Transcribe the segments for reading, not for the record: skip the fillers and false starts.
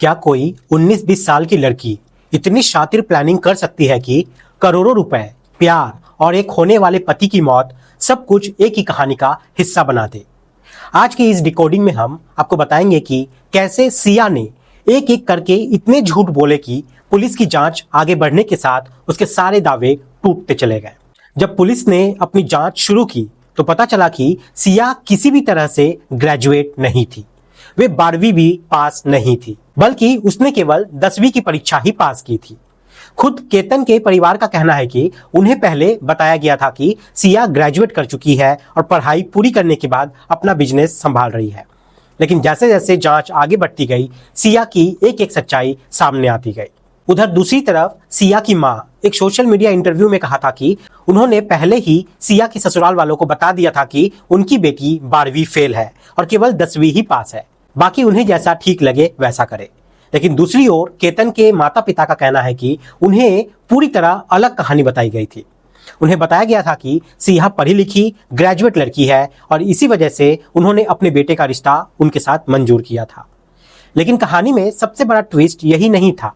क्या कोई 19-20 साल की लड़की इतनी शातिर प्लानिंग कर सकती है कि करोड़ों रुपए, प्यार और एक होने वाले पति की मौत सब कुछ एक ही कहानी का हिस्सा बना दे? आज की इस डिकोडिंग में हम आपको बताएंगे कि कैसे सिया ने एक एक करके इतने झूठ बोले कि पुलिस की जांच आगे बढ़ने के साथ उसके सारे दावे टूटते चले गए। जब पुलिस ने अपनी जांच शुरू की तो पता चला कि सिया किसी भी तरह से ग्रेजुएट नहीं थी। वे 12वीं भी पास नहीं थी, बल्कि उसने केवल 10वीं की परीक्षा ही पास की थी। खुद केतन के परिवार का कहना है कि उन्हें पहले बताया गया था कि सिया ग्रेजुएट कर चुकी है और पढ़ाई पूरी करने के बाद अपना बिजनेस संभाल रही है। लेकिन जैसे जैसे जांच आगे बढ़ती गई, सिया की एक एक सच्चाई सामने आती गई। उधर दूसरी तरफ सिया की मां एक सोशल मीडिया इंटरव्यू में कहा था कि उन्होंने पहले ही सिया के ससुराल वालों को बता दिया था कि उनकी बेटी 12वीं फेल है और केवल 10वीं ही पास है, बाकी उन्हें जैसा ठीक लगे वैसा करे। लेकिन दूसरी ओर केतन के माता पिता का कहना है कि उन्हें पूरी तरह अलग कहानी बताई गई थी। उन्हें बताया गया था कि सिया पढ़ी लिखी ग्रेजुएट लड़की है और इसी वजह से उन्होंने अपने बेटे का रिश्ता उनके साथ मंजूर किया था। लेकिन कहानी में सबसे बड़ा ट्विस्ट यही नहीं था।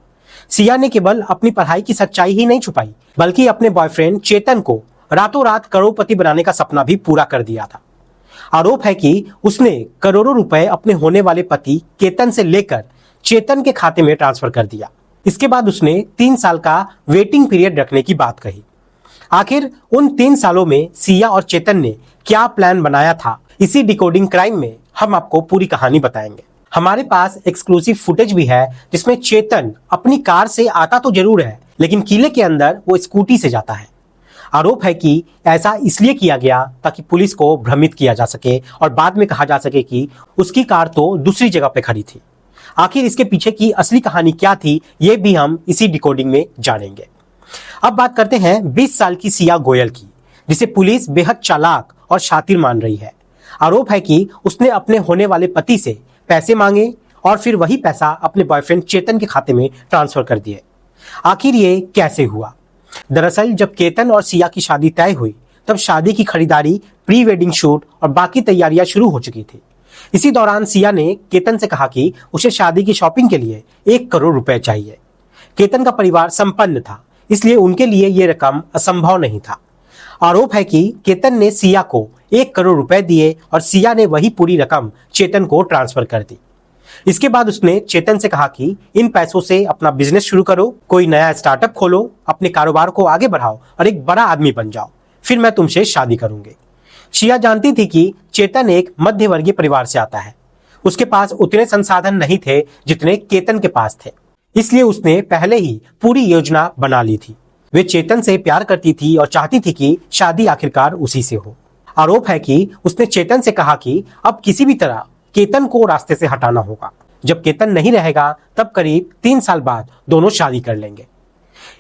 सिया ने केवल अपनी पढ़ाई की सच्चाई ही नहीं छुपाई, बल्कि अपने बॉयफ्रेंड चेतन को रातों रात करोड़पति बनाने का सपना भी पूरा कर दिया था। आरोप है कि उसने करोड़ों रुपए अपने होने वाले पति केतन से लेकर चेतन के खाते में ट्रांसफर कर दिया। इसके बाद उसने 3 साल का वेटिंग पीरियड रखने की बात कही। आखिर उन 3 सालों में सिया और चेतन ने क्या प्लान बनाया था, इसी डिकोडिंग क्राइम में हम आपको पूरी कहानी बताएंगे। हमारे पास एक्सक्लूसिव फुटेज भी है जिसमें चेतन अपनी कार से आता तो जरूर है, लेकिन किले के अंदर वो स्कूटी से जाता है। आरोप है कि ऐसा इसलिए किया गया ताकि पुलिस को भ्रमित किया जा सके और बाद में कहा जा सके कि उसकी कार तो दूसरी जगह पे खड़ी थी। आखिर इसके पीछे की असली कहानी क्या थी, ये भी हम इसी डिकोडिंग में जानेंगे। अब बात करते हैं 20 साल की सिया गोयल की, जिसे पुलिस बेहद चालाक और शातिर मान रही है। आरोप है कि उसने अपने होने वाले पति से पैसे मांगे और फिर वही पैसा अपने बॉयफ्रेंड चेतन के खाते में ट्रांसफर कर दिए। आखिर ये कैसे हुआ? दरअसल जब केतन और सिया की शादी तय हुई तब शादी की खरीदारी, प्री वेडिंग शूट और बाकी तैयारियां शुरू हो चुकी थी। इसी दौरान सिया ने केतन से कहा कि उसे शादी की शॉपिंग के लिए 1 करोड़ रुपए चाहिए। केतन का परिवार संपन्न था, इसलिए उनके लिए यह रकम असंभव नहीं था। आरोप है कि केतन ने सिया को 1 करोड़ रुपए दिए और सिया ने वही पूरी रकम चेतन को ट्रांसफर कर दी। इसके बाद उसने चेतन से कहा कि इन पैसों से अपना बिजनेस शुरू करो, कोई नया स्टार्टअप खोलो, अपने कारोबार को आगे बढ़ाओ और एक बड़ा आदमी बन जाओ, फिर मैं तुमसे शादी करूंगी। सिया जानती थी कि चेतन एक मध्यवर्गीय परिवार से आता है। उसके पास उतने संसाधन नहीं थे जितने केतन के पास थे, इसलिए उसने पहले ही पूरी योजना बना ली थी। वे चेतन से प्यार करती थी और चाहती थी कि शादी आखिरकार उसी से हो। आरोप है कि उसने चेतन से कहा कि अब किसी भी तरह केतन को रास्ते से हटाना होगा। जब केतन नहीं रहेगा तब करीब 3 साल बाद दोनों शादी कर लेंगे।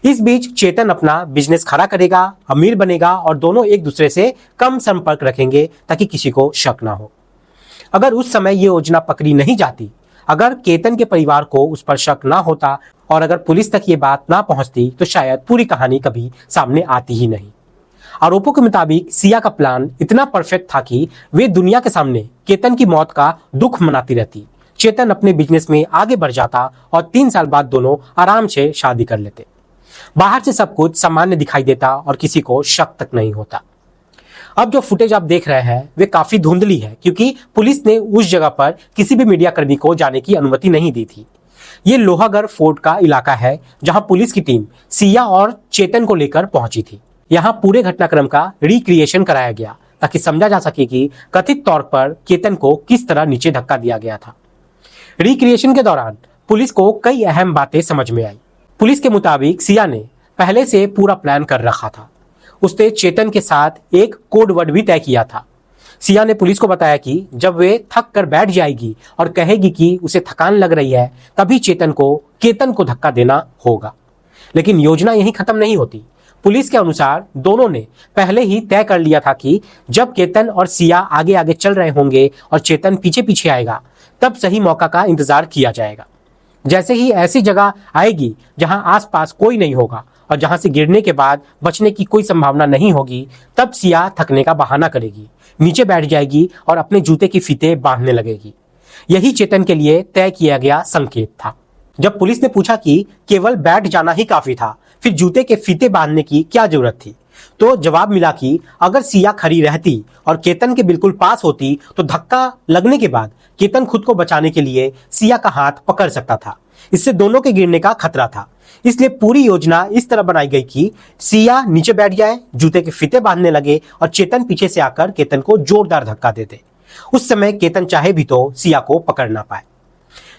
इस बीच चेतन अपना बिजनेस खड़ा करेगा, अमीर बनेगा और दोनों एक दूसरे से कम संपर्क रखेंगे ताकि किसी को शक ना हो। अगर उस समय ये योजना पकड़ी नहीं जाती, अगर केतन के परिवार को उस पर शक ना होता और अगर पुलिस तक ये बात ना पहुंचती तो शायद पूरी कहानी कभी सामने आती ही नहीं। आरोपों के मुताबिक सिया का प्लान इतना परफेक्ट था कि वे दुनिया के सामने केतन की मौत का दुख मनाती रहती, चेतन अपने बिजनेस में आगे बढ़ जाता और 3 साल बाद दोनों आराम से शादी कर लेते। बाहर से सब कुछ सामान्य दिखाई देता और किसी को शक तक नहीं होता। अब जो फुटेज आप देख रहे हैं वे काफी धुंधली है, क्योंकि पुलिस ने उस जगह पर किसी भी मीडिया कर्मी को जाने की अनुमति नहीं दी थी। ये लोहागढ़ फोर्ट का इलाका है जहां पुलिस की टीम सिया और चेतन को लेकर पहुंची थी। यहाँ पूरे घटनाक्रम का रिक्रिएशन कराया गया ताकि समझा जा सके कि कथित तौर पर केतन को किस तरह नीचे धक्का दिया गया था। रिक्रिएशन के दौरान पुलिस को कई अहम बातें समझ में आई। पुलिस के मुताबिक सिया ने पहले से पूरा प्लान कर रखा था। उसने चेतन के साथ एक कोड वर्ड भी तय किया था। सिया ने पुलिस को बताया कि जब वे थक कर बैठ जाएगी और कहेगी कि उसे थकान लग रही है, तभी केतन को धक्का देना होगा। लेकिन योजना यहीं खत्म नहीं होती। पुलिस के अनुसार दोनों ने पहले ही तय कर लिया था कि जब केतन और सिया आगे आगे चल रहे होंगे और चेतन पीछे पीछे आएगा, तब सही मौका का इंतजार किया जाएगा। जैसे ही ऐसी जगह आएगी जहां आसपास कोई नहीं होगा और जहां से गिरने के बाद बचने की कोई संभावना नहीं होगी, तब सिया थकने का बहाना करेगी, नीचे बैठ जाएगी और अपने जूते की फीते बांधने लगेगी। यही चेतन के लिए तय किया गया संकेत था। जब पुलिस ने पूछा कि केवल बैठ जाना ही काफी था, फिर जूते के फीते बांधने की क्या जरूरत थी, तो जवाब मिला कि अगर सिया खड़ी रहती और केतन के बिल्कुल पास होती तो धक्का लगने के बाद केतन खुद को बचाने के लिए सिया का हाथ पकड़ सकता था। इससे दोनों के गिरने का खतरा था। इसलिए पूरी योजना इस तरह बनाई गई कि सिया नीचे बैठ जाए, जूते के फीते बांधने लगे और चेतन पीछे से आकर केतन को जोरदार धक्का दे दे। उस समय केतन चाहे भी तो सिया को पकड़ ना पाए।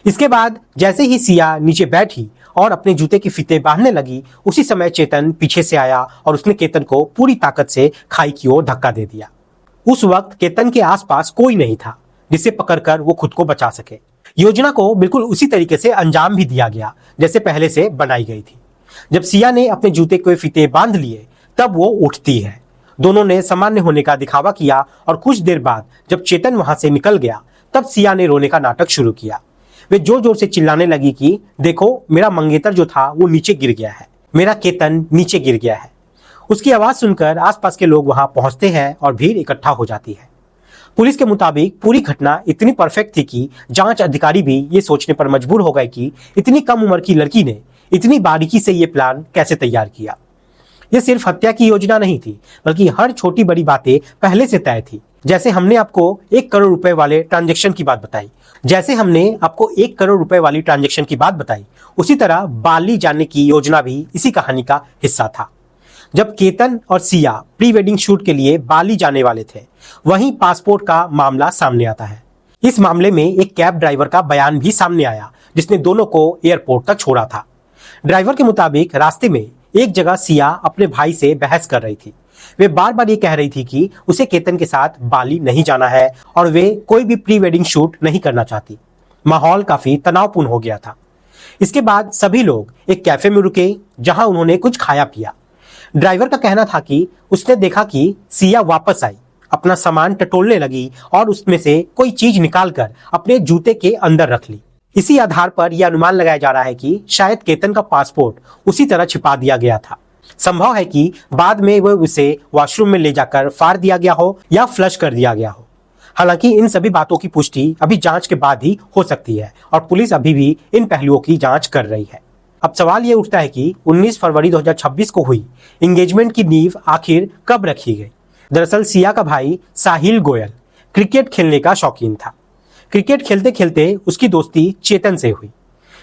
इसके बाद जैसे ही सिया नीचे बैठी और अपने जूते के फीते बांधने लगी, उसी समय चेतन पीछे से आया और उसने केतन को पूरी ताकत से खाई की ओर धक्का दे दिया। उस वक्त केतन के आसपास कोई नहीं था जिसे पकड़कर वो खुद को बचा सके। योजना को बिल्कुल उसी तरीके से अंजाम भी दिया गया जैसे पहले से बनाई गई थी। जब सिया ने अपने जूते के फीते बांध लिए तब वो उठती है। दोनों ने सामान्य होने का दिखावा किया और कुछ देर बाद जब चेतन वहां से निकल गया तब सिया ने रोने का नाटक शुरू किया। वे जोर जोर से चिल्लाने लगी कि देखो, मेरा मंगेतर जो था वो नीचे गिर गया है, मेरा केतन नीचे गिर गया है। उसकी आवाज सुनकर आसपास के लोग वहां पहुंचते हैं और भीड़ इकट्ठा हो जाती है। पुलिस के मुताबिक पूरी घटना इतनी परफेक्ट थी कि जांच अधिकारी भी ये सोचने पर मजबूर हो गए कि इतनी कम उम्र की लड़की ने इतनी बारीकी से ये प्लान कैसे तैयार किया। ये सिर्फ हत्या की योजना नहीं थी, बल्कि हर छोटी बड़ी बातें पहले से तय थी। जैसे हमने आपको 1 करोड़ रुपए वाले ट्रांजैक्शन की बात बताई, उसी तरह बाली जाने की योजना भी इसी कहानी का हिस्सा था। जब केतन और सिया प्री वेडिंग शूट के लिए बाली जाने वाले थे, वहीं पासपोर्ट का मामला सामने आता है। इस मामले में एक कैब ड्राइवर का बयान भी सामने आया जिसने दोनों को एयरपोर्ट तक छोड़ा था। ड्राइवर के मुताबिक रास्ते में एक जगह सिया अपने भाई से बहस कर रही थी। वे बार बार ये कह रही थी कि उसे केतन के साथ बाली नहीं जाना है और वे कोई भी प्री वेडिंग शूट नहीं करना चाहती। माहौल काफी तनावपूर्ण हो गया था। इसके बाद सभी लोग एक कैफे में रुके जहां उन्होंने कुछ खाया पिया। ड्राइवर का कहना था कि उसने देखा कि सिया वापस आई, अपना सामान टटोलने लगी और उसमें से कोई चीज निकालकर अपने जूते के अंदर रख ली। इसी आधार पर यह अनुमान लगाया जा रहा है कि शायद केतन का पासपोर्ट उसी तरह छिपा दिया गया था। संभव है कि बाद में वह उसे वॉशरूम में ले जाकर फाड़ दिया गया हो या फ्लश कर दिया गया हो। हालांकि इन सभी बातों की पुष्टि अभी जांच के बाद ही हो सकती है और पुलिस अभी भी इन पहलुओं की जांच कर रही है। अब सवाल ये उठता है कि 19 फरवरी 2026 को हुई एंगेजमेंट की नींव आखिर कब रखी गई। दरअसल सिया का भाई साहिल गोयल क्रिकेट खेलने का शौकीन था। क्रिकेट खेलते खेलते उसकी दोस्ती चेतन से हुई।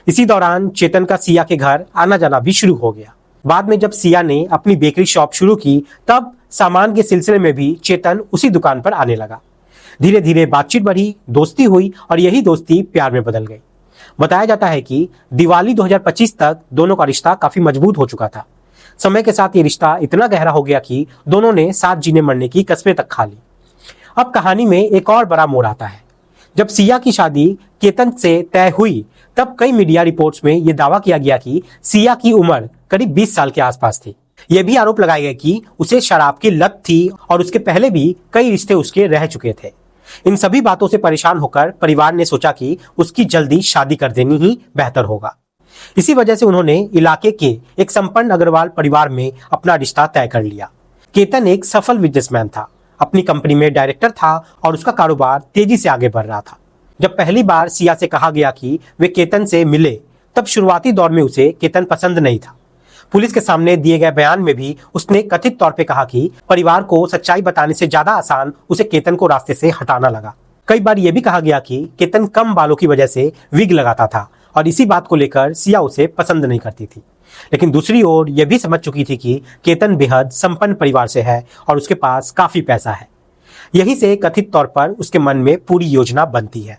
इसी दौरान चेतन का सिया के घर आना जाना भी शुरू हो गया। बाद में जब सिया ने अपनी बेकरी शॉप शुरू की तब सामान के सिलसिले में भी चेतन उसी दुकान पर आने लगा। धीरे धीरे बातचीत बढ़ी, दोस्ती हुई और यही दोस्ती प्यार में बदल गई। बताया जाता है कि दिवाली 2025 तक दोनों का रिश्ता काफी मजबूत हो चुका था। समय के साथ ये रिश्ता इतना गहरा हो गया कि दोनों ने साथ जीने मरने की कस्में तक खा ली। अब कहानी में एक और बड़ा मोड़ आता है। जब सिया की शादी केतन से तय हुई तब कई मीडिया रिपोर्ट्स में यह दावा किया गया कि सिया की उम्र करीब 20 साल के आसपास थी। यह भी आरोप लगाया गया कि उसे शराब की लत थी और उसके पहले भी कई रिश्ते उसके रह चुके थे। इन सभी बातों से परेशान होकर परिवार ने सोचा कि उसकी जल्दी शादी कर देनी ही बेहतर होगा। इसी वजह से उन्होंने इलाके के एक संपन्न अग्रवाल परिवार में अपना रिश्ता तय कर लिया। केतन एक सफल बिजनेसमैन था, अपनी कंपनी में डायरेक्टर था और उसका कारोबार तेजी से आगे बढ़ रहा था। जब पहली बार सिया से कहा गया कि वे केतन से मिले तब शुरुआती दौर में उसे केतन पसंद नहीं था। पुलिस के सामने दिए गए बयान में भी उसने कथित तौर पे कहा कि परिवार को सच्चाई बताने से ज्यादा आसान उसे केतन को रास्ते से हटाना लगा। कई बार यह भी कहा गया कि केतन कम बालों की वजह से विग लगाता था और इसी बात को लेकर सिया उसे पसंद नहीं करती थी। लेकिन दूसरी ओर यह भी समझ चुकी थी कि केतन बेहद संपन्न परिवार से है और उसके पास काफी पैसा है। यही से कथित तौर पर उसके मन में पूरी योजना बनती है।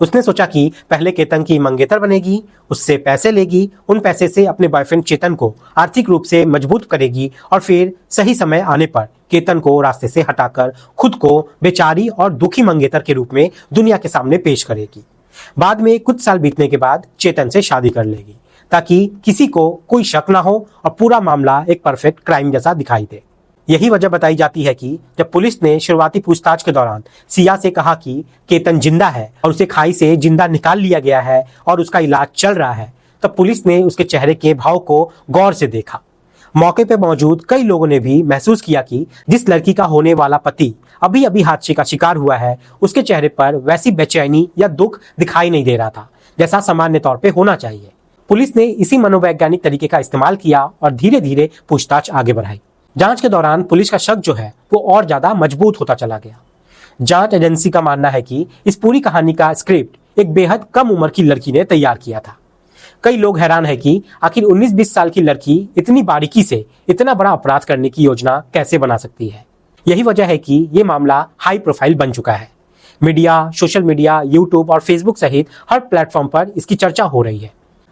उसने सोचा कि पहले केतन की मंगेतर बनेगी, उससे पैसे लेगी, उन पैसे से अपने बॉयफ्रेंड चेतन को आर्थिक रूप से मजबूत करेगी और फिर सही समय आने पर केतन को रास्ते से हटाकर खुद को बेचारी और दुखी मंगेतर के रूप में दुनिया के सामने पेश करेगी। बाद में कुछ साल बीतने के बाद चेतन से शादी कर लेगी ताकि किसी को कोई शक ना हो और पूरा मामला एक परफेक्ट क्राइम जैसा दिखाई दे। यही वजह बताई जाती है कि जब पुलिस ने शुरुआती पूछताछ के दौरान सिया से कहा कि केतन जिंदा है और उसे खाई से जिंदा निकाल लिया गया है और उसका इलाज चल रहा है, तब पुलिस ने उसके चेहरे के भाव को गौर से देखा। मौके पर मौजूद कई लोगों ने भी महसूस किया कि जिस लड़की का होने वाला पति अभी अभी हादसे का शिकार हुआ है, उसके चेहरे पर वैसी बेचैनी या दुख दिखाई नहीं दे रहा था जैसा सामान्य तौर पे होना चाहिए। पुलिस ने इसी मनोवैज्ञानिक तरीके का इस्तेमाल किया और धीरे धीरे पूछताछ आगे बढ़ाई। जांच के दौरान पुलिस का शक जो है वो और ज्यादा मजबूत होता चला गया। जांच एजेंसी का मानना है कि इस पूरी कहानी का स्क्रिप्ट एक बेहद कम उम्र की लड़की ने तैयार किया था। कई लोग हैरान है कि आखिर 19-20 साल की लड़की इतनी बारीकी से इतना बड़ा अपराध करने की योजना कैसे बना सकती है। यही वजह है कि ये मामला हाई प्रोफाइल बन चुका है। मीडिया, सोशल मीडिया, यूट्यूब और फेसबुक सहित हर प्लेटफॉर्म पर इसकी चर्चा हो रही है।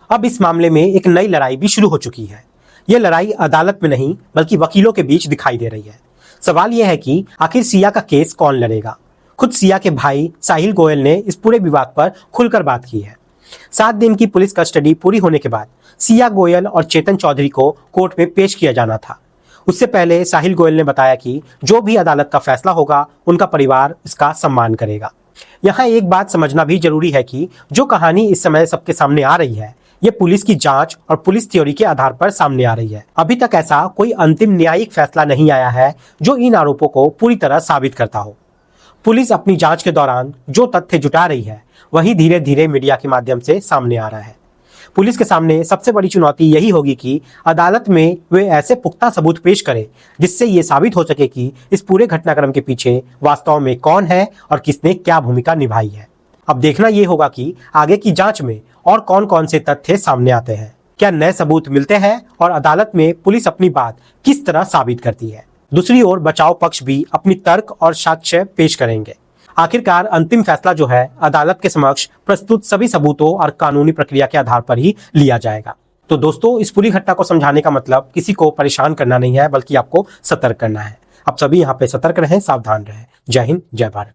अब इस मामले में एक नई लड़ाई भी शुरू हो चुकी है। ये लड़ाई अदालत में नहीं बल्कि वकीलों के बीच दिखाई दे रही है। सवाल यह है कि आखिर सिया का केस कौन लड़ेगा। खुद सिया के भाई साहिल गोयल ने इस पूरे विवाद पर खुलकर बात की है। 7 दिन की पुलिस कस्टडी पूरी होने के बाद सिया गोयल और चेतन चौधरी को कोर्ट में पेश किया जाना था। उससे पहले साहिल गोयल ने बताया कि जो भी अदालत का फैसला होगा उनका परिवार इसका सम्मान करेगा। यहाँ एक बात समझना भी जरूरी है कि जो कहानी इस समय सबके सामने आ रही है ये पुलिस की जांच और पुलिस थ्योरी के आधार पर सामने आ रही है। अभी तक ऐसा कोई अंतिम न्यायिक फैसला नहीं आया है जो इन आरोपों को पूरी तरह साबित करता हो। पुलिस अपनी जांच के दौरान जो तथ्य जुटा रही है वही धीरे धीरे मीडिया के माध्यम से सामने आ रहा है। पुलिस के सामने सबसे बड़ी चुनौती यही होगी कि अदालत में वे ऐसे पुख्ता सबूत पेश करे जिससे ये साबित हो सके कि इस पूरे घटनाक्रम के पीछे वास्तव में कौन है और किसने क्या भूमिका निभाई है। अब देखना ये होगा कि आगे की जांच में और कौन कौन से तथ्य सामने आते हैं, क्या नए सबूत मिलते हैं और अदालत में पुलिस अपनी बात किस तरह साबित करती है। दूसरी ओर बचाव पक्ष भी अपनी तर्क और साक्ष्य पेश करेंगे। आखिरकार अंतिम फैसला जो है अदालत के समक्ष प्रस्तुत सभी सबूतों और कानूनी प्रक्रिया के आधार पर ही लिया जाएगा। तो दोस्तों, इस पूरी घटना को समझाने का मतलब किसी को परेशान करना नहीं है बल्कि आपको सतर्क करना है। आप सभी यहाँ पे सतर्क रहें, सावधान रहें। जय हिंद, जय भारत।